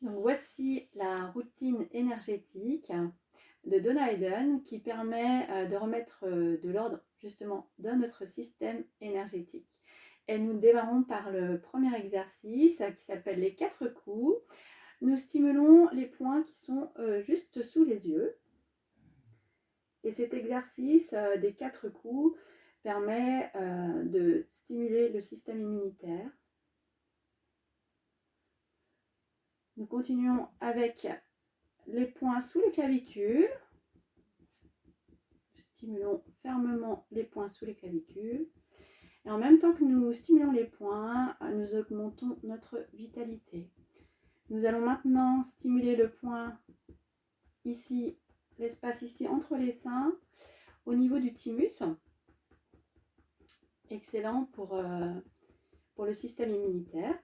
Donc voici la routine énergétique de Donna Eden qui permet de remettre de l'ordre justement dans notre système énergétique. Et nous démarrons par le premier exercice qui s'appelle les 4 coups. Nous stimulons les points qui sont juste sous les yeux. Et cet exercice des 4 coups permet de stimuler le système immunitaire. Nous continuons avec les points sous les clavicules. Stimulons fermement les points sous les clavicules. Et en même temps que nous stimulons les points, nous augmentons notre vitalité. Nous allons maintenant stimuler le point ici, l'espace ici entre les seins, au niveau du thymus. Excellent pour le système immunitaire.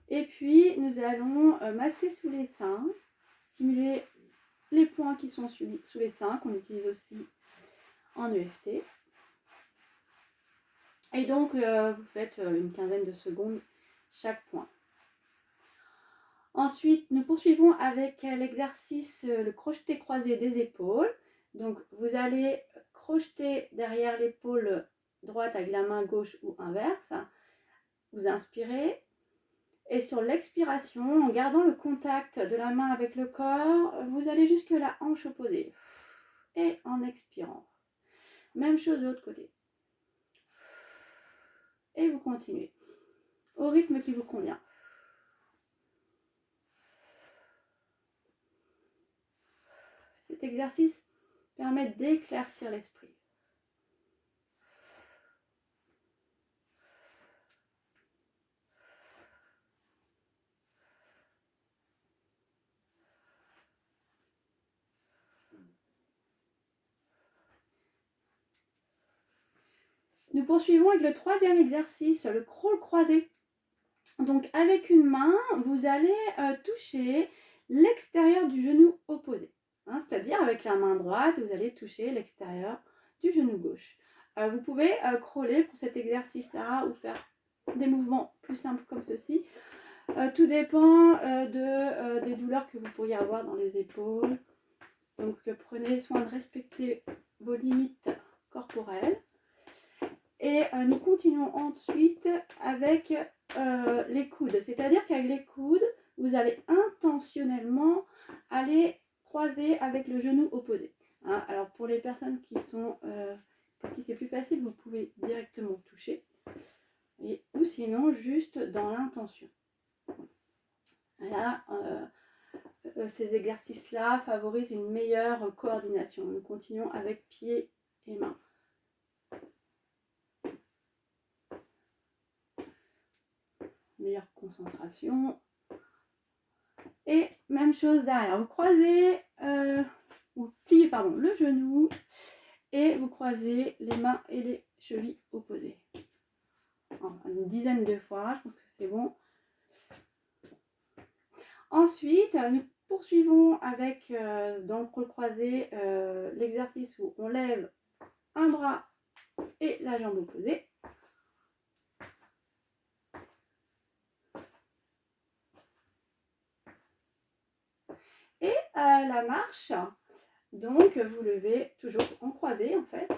Et puis, nous allons masser sous les seins, stimuler les points qui sont sous les seins, qu'on utilise aussi en EFT. Et donc, vous faites une quinzaine de secondes chaque point. Ensuite, nous poursuivons avec l'exercice, le crocheté croisé des épaules. Donc, vous allez crocheter derrière l'épaule droite avec la main gauche ou inverse. Vous inspirez. Et sur l'expiration, en gardant le contact de la main avec le corps, vous allez jusque la hanche opposée. Et en expirant. Même chose de l'autre côté. Et vous continuez. Au rythme qui vous convient. Cet exercice permet d'éclaircir l'esprit. Nous poursuivons avec le troisième exercice, le crawl croisé. Donc avec une main, vous allez toucher l'extérieur du genou opposé. C'est-à-dire avec la main droite, vous allez toucher l'extérieur du genou gauche. Vous pouvez crawler pour cet exercice-là ou faire des mouvements plus simples comme ceci. Tout dépend des douleurs que vous pourriez avoir dans les épaules. Donc prenez soin de respecter vos limites corporelles. Et nous continuons ensuite avec les coudes. C'est-à-dire qu'avec les coudes, vous allez intentionnellement aller croiser avec le genou opposé. Alors pour les personnes pour qui c'est plus facile, vous pouvez directement toucher. Ou sinon, juste dans l'intention. Là, ces exercices-là favorisent une meilleure coordination. Nous continuons avec pieds et mains. Meilleure concentration. Et même chose derrière. Vous croisez, vous pliez le genou et vous croisez les mains et les chevilles opposées. Une dizaine de fois, je pense que c'est bon. Ensuite, nous poursuivons avec, dans le crawl croisé, l'exercice où on lève un bras et la jambe opposée. Et la marche, donc vous levez toujours en croisé en fait.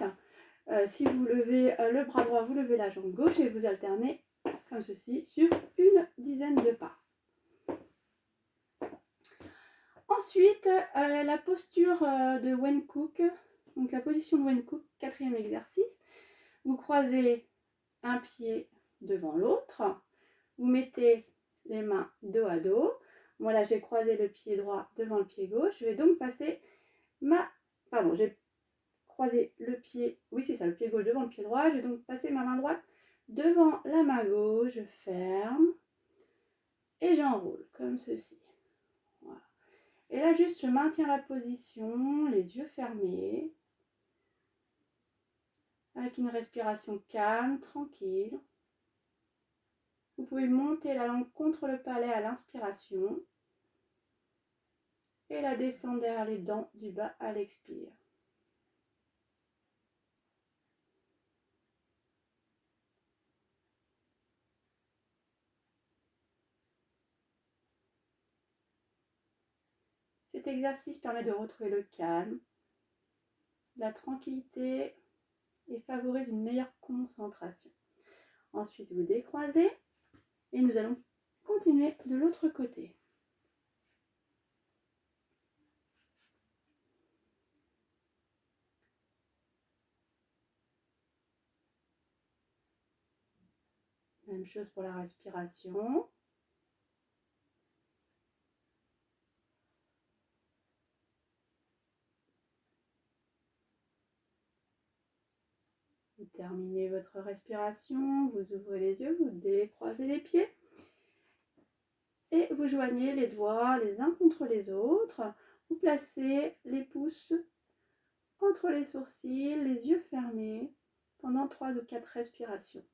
Si vous levez le bras droit, vous levez la jambe gauche et vous alternez comme ceci sur une dizaine de pas. Ensuite, la posture de Wayne Cook, donc la position de Wayne Cook, quatrième exercice. Vous croisez un pied devant l'autre, vous mettez les mains dos à dos. Moi là j'ai croisé le pied droit devant le pied gauche. Je vais donc passer j'ai croisé le pied, oui c'est ça, le pied gauche devant le pied droit. Je vais donc passer ma main droite devant la main gauche, je ferme et j'enroule comme ceci. Voilà. Et là juste je maintiens la position, les yeux fermés, avec une respiration calme, tranquille. Vous pouvez monter la langue contre le palais à l'inspiration et la descendre derrière les dents du bas à l'expire. Cet exercice permet de retrouver le calme, la tranquillité et favorise une meilleure concentration. Ensuite, vous décroisez et nous allons continuer de l'autre côté. Même chose pour la respiration. Vous terminez votre respiration, vous ouvrez les yeux, vous décroisez les pieds et vous joignez les doigts les uns contre les autres. Vous placez les pouces entre les sourcils, les yeux fermés pendant 3 ou 4 respirations.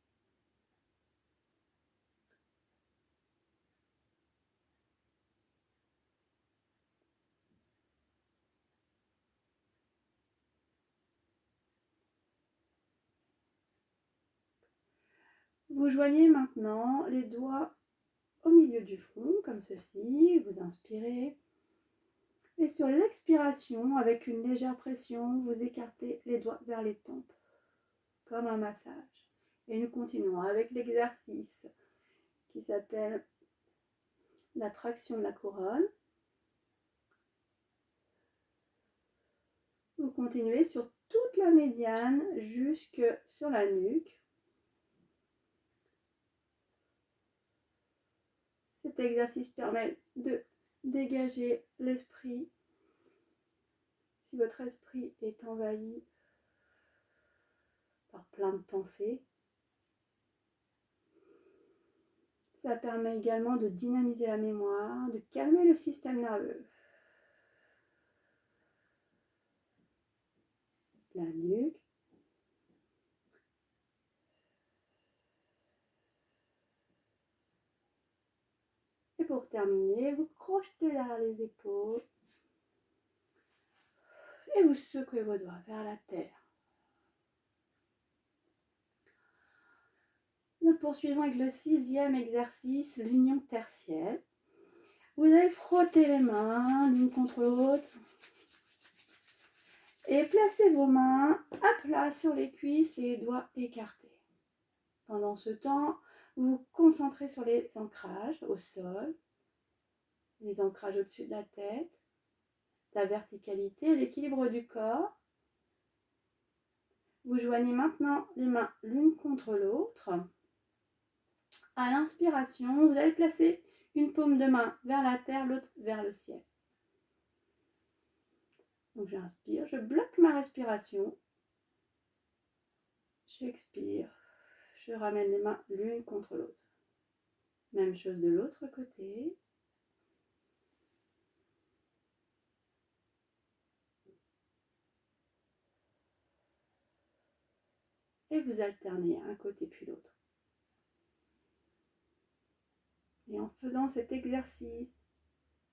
Vous joignez maintenant les doigts au milieu du front, comme ceci. Vous inspirez. Et sur l'expiration, avec une légère pression, vous écartez les doigts vers les tempes, comme un massage. Et nous continuons avec l'exercice qui s'appelle la traction de la couronne. Vous continuez sur toute la médiane jusque sur la nuque. Cet exercice permet de dégager l'esprit. Si votre esprit est envahi par plein de pensées, ça permet également de dynamiser la mémoire, de calmer le système nerveux. La nuque. Et pour terminer, vous crochetez derrière les épaules et vous secouez vos doigts vers la terre. Nous poursuivons avec le 6e exercice, l'union tertielle. Vous allez frotter les mains l'une contre l'autre et placer vos mains à plat sur les cuisses, les doigts écartés. Pendant ce temps, vous vous concentrez sur les ancrages au sol, les ancrages au-dessus de la tête, la verticalité, l'équilibre du corps. Vous joignez maintenant les mains l'une contre l'autre. À l'inspiration, vous allez placer une paume de main vers la terre, l'autre vers le ciel. Donc j'inspire, je bloque ma respiration. J'expire, je ramène les mains l'une contre l'autre. Même chose de l'autre côté. Et vous alternez un côté puis l'autre. Et en faisant cet exercice,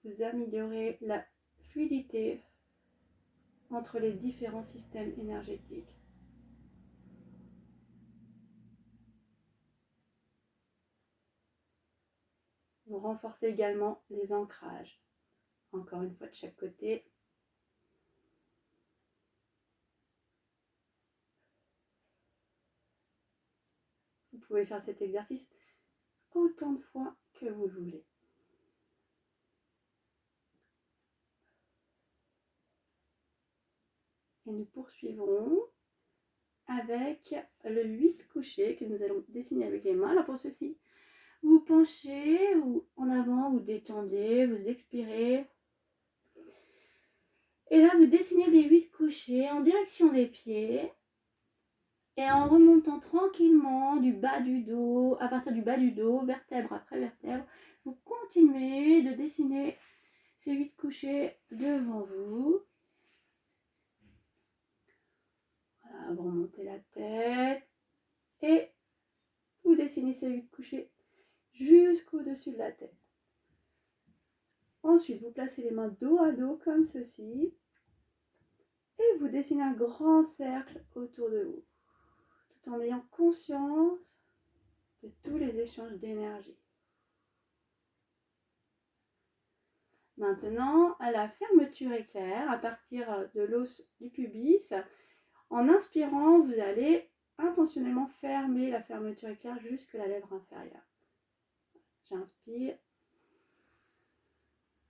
vous améliorez la fluidité entre les différents systèmes énergétiques. Vous renforcez également les ancrages. Encore une fois de chaque côté. Vous pouvez faire cet exercice autant de fois que vous le voulez. Et nous poursuivons avec le 8 couché que nous allons dessiner avec les mains. Alors pour ceci, vous penchez ou en avant, vous détendez, vous expirez. Et là, vous dessinez des 8 couchés en direction des pieds. Et en remontant tranquillement du bas du dos, à partir du bas du dos, vertèbre après vertèbre, vous continuez de dessiner ces 8 couchés devant vous. Voilà, vous remontez la tête et vous dessinez ces 8 couchés jusqu'au-dessus de la tête. Ensuite, vous placez les mains dos à dos comme ceci et vous dessinez un grand cercle autour de vous, tout en ayant conscience de tous les échanges d'énergie. Maintenant, à la fermeture éclair, à partir de l'os du pubis, en inspirant, vous allez intentionnellement fermer la fermeture éclair jusque la lèvre inférieure. J'inspire,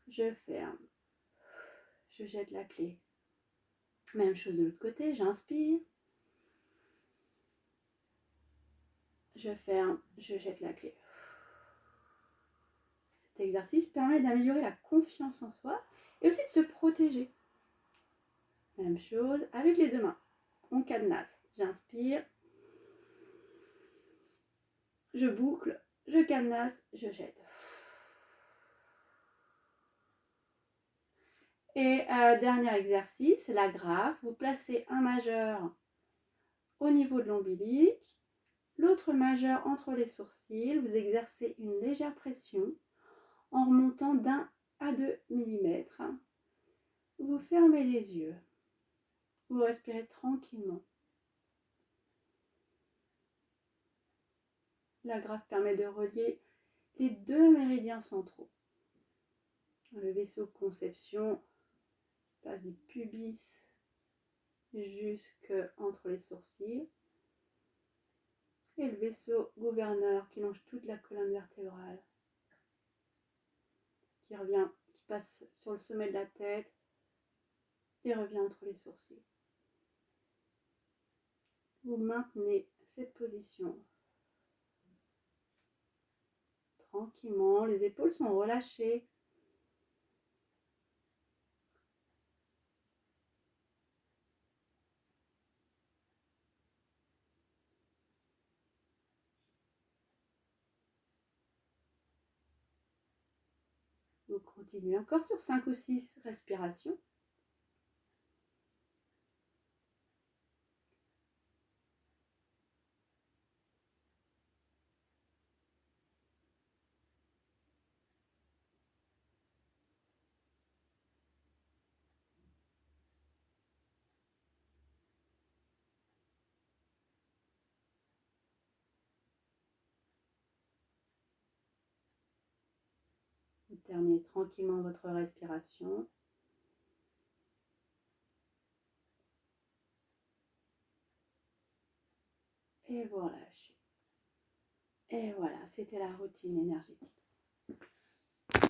je ferme, je jette la clé. Même chose de l'autre côté, j'inspire, je ferme, je jette la clé. Cet exercice permet d'améliorer la confiance en soi et aussi de se protéger. Même chose avec les deux mains. On cadenasse. J'inspire, je boucle, je cadenasse, je jette. Et dernier exercice, la graffe. Vous placez un majeur au niveau de l'ombilic, l'autre majeur entre les sourcils. Vous exercez une légère pression en remontant d'1 à 2 mm. Vous fermez les yeux. Vous respirez tranquillement. La graffe permet de relier les deux méridiens centraux. Le vaisseau conception passe du pubis jusqu'entre les sourcils. Et le vaisseau gouverneur qui longe toute la colonne vertébrale, qui passe sur le sommet de la tête et revient entre les sourcils. Vous maintenez cette position tranquillement, les épaules sont relâchées. Vous continuez encore sur 5 ou 6 respirations. Vous terminez tranquillement votre respiration. Et vous relâchez. Et voilà, c'était la routine énergétique.